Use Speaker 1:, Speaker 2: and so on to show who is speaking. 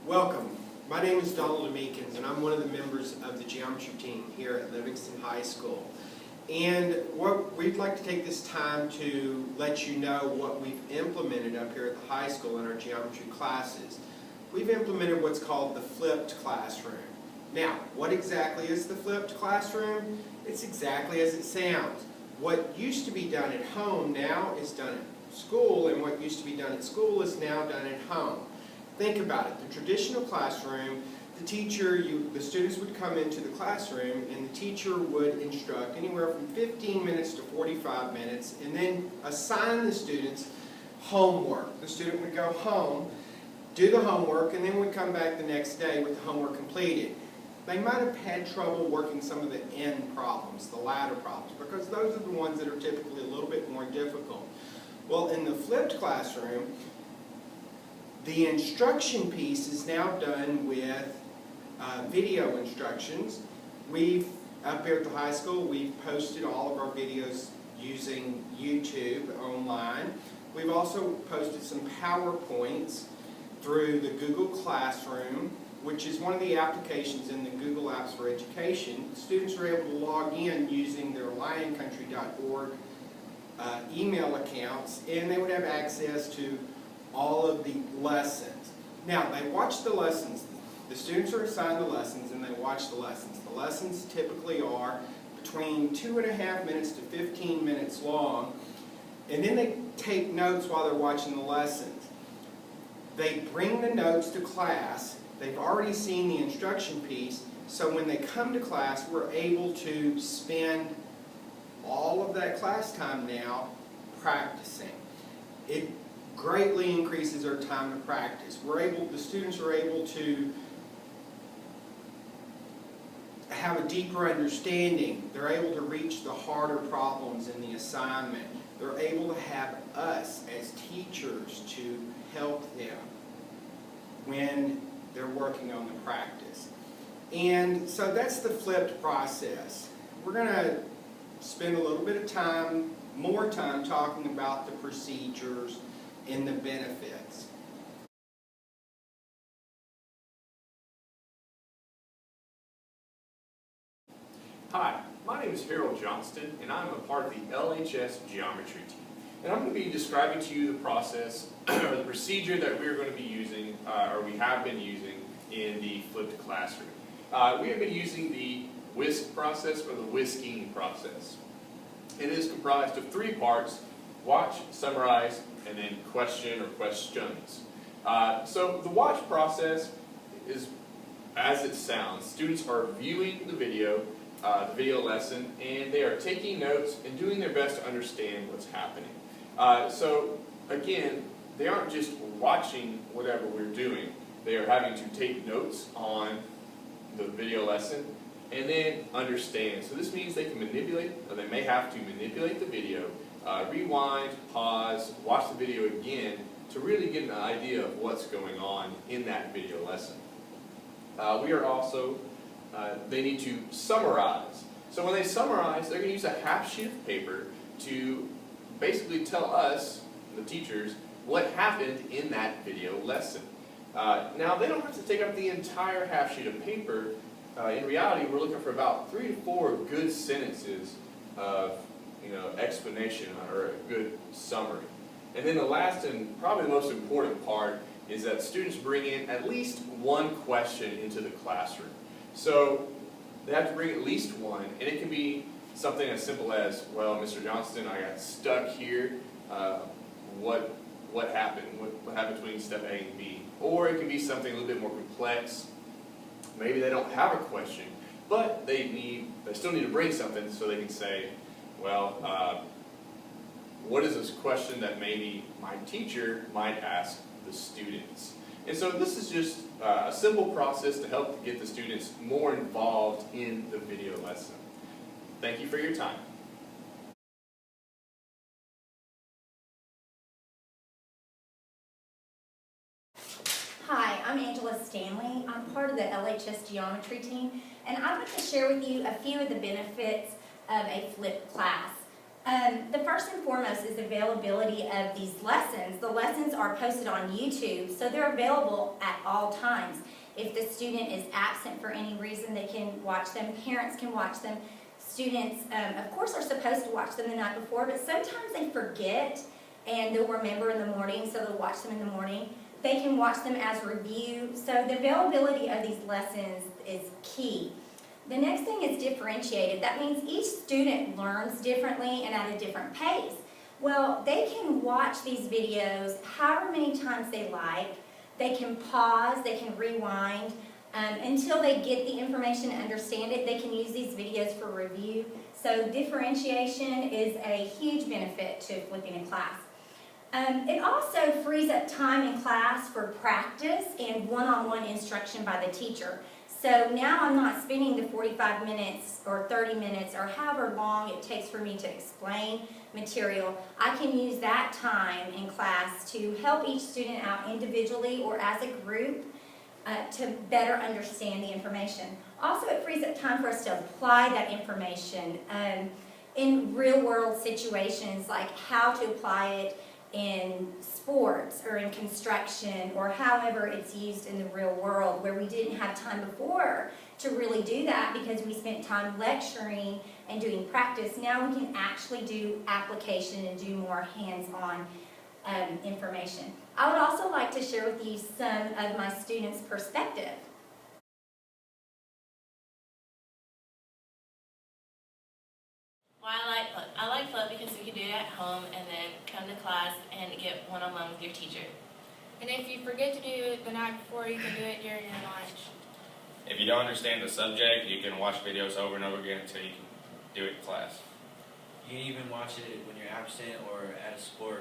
Speaker 1: Welcome. My name is Donald Amekins, and I'm one of the members of the geometry team here at Livingston High School. And we'd like to take this time to let you know what we've implemented up here at the high school in our geometry classes. We've implemented what's called the flipped classroom. Now, what exactly is the flipped classroom? It's exactly as it sounds. What used to be done at home now is done at school, and what used to be done at school is now done at home. Think about it. The traditional classroom, the students would come into the classroom and the teacher would instruct anywhere from 15 minutes to 45 minutes and then assign the students homework. The student would go home, do the homework, and then would come back the next day with the homework completed. They might have had trouble working some of the end problems, the ladder problems, because those are the ones that are typically a little bit more difficult. Well, in the flipped classroom, the instruction piece is now done with video instructions. Up here at the high school, we've posted all of our videos using YouTube online. We've also posted some PowerPoints through the Google Classroom, which is one of the applications in the Google Apps for Education. Students are able to log in using their lioncountry.org email accounts, and they would have access to all of the lessons. Now, they watch the lessons. The students are assigned the lessons and they watch the lessons. The lessons typically are between 2.5 minutes to 15 minutes long, and then they take notes while they're watching the lessons. They bring the notes to class. They've already seen the instruction piece, so when they come to class, we're able to spend all of that class time now practicing. It greatly increases our time to practice. The students are able to have a deeper understanding. They're able to reach the harder problems in the assignment. They're able to have us as teachers to help them when they're working on the practice. And so that's the flipped process. We're going to spend a little bit of time, more time, talking about the procedures and the benefits.
Speaker 2: Hi, my name is Harold Johnston, and I'm a part of the LHS Geometry team. And I'm going to be describing to you the process, or the procedure that we're going to be using, or we have been using in the flipped classroom. We have been using the whisk process, or the whisking process. It is comprised of 3 parts: watch, summarize, and then question or questions. So the watch process is as it sounds. Students are viewing the video lesson, and they are taking notes and doing their best to understand what's happening. So again, they aren't just watching whatever we're doing. They are having to take notes on the video lesson and then understand. So this means they can manipulate, or they may have to manipulate the video, rewind, pause, watch the video again to really get an idea of what's going on in that video lesson. They need to summarize. So when they summarize, they're going to use a half sheet of paper to basically tell us, the teachers, what happened in that video lesson. Now, they don't have to take up the entire half sheet of paper. In reality, we're looking for about 3 to 4 good sentences of explanation or a good summary. And then the last and probably the most important part is that students bring in at least 1 question into the classroom. So they have to bring at least 1, and it can be something as simple as, well, Mr. Johnston, I got stuck here. What happened? What happened between step A and B? Or it can be something a little bit more complex. Maybe they don't have a question, but they still need to bring something so they can say, well, what is this question that maybe my teacher might ask the students? And so this is just a simple process to help get the students more involved in the video lesson. Thank you for your time.
Speaker 3: Hi, I'm Angela Stanley. I'm part of the LHS Geometry team, and I'd like to share with you a few of the benefits of a flipped class. The first and foremost is availability of these lessons. The lessons are posted on YouTube, so they're available at all times. If the student is absent for any reason, they can watch them. Parents can watch them. Students, of course, are supposed to watch them the night before, but sometimes they forget and they'll remember in the morning, so they'll watch them in the morning. They can watch them as review. So the availability of these lessons is key. The next thing is differentiated. That means each student learns differently and at a different pace. Well, they can watch these videos however many times they like. They can pause, they can rewind, until they get the information and understand it. They can use these videos for review. So differentiation is a huge benefit to flipping a class. It also frees up time in class for practice and one-on-one instruction by the teacher. So now I'm not spending the 45 minutes or 30 minutes or however long it takes for me to explain material. I can use that time in class to help each student out individually or as a group to better understand the information. Also, it frees up time for us to apply that information in real-world situations, like how to apply it in sports or in construction or however it's used in the real world, where we didn't have time before to really do that because we spent time lecturing and doing practice. Now we can actually do application and do more hands-on information. I would also like to share with you some of my students' perspective.
Speaker 4: Why I like Flip because we can do it at home and then come to class and get one-on-one with your teacher.
Speaker 5: And if you forget to do it the night before, you can do it during your lunch.
Speaker 6: If you don't understand the subject, you can watch videos over and over again until you can do it in class.
Speaker 7: You can even watch it when you're absent or at a sport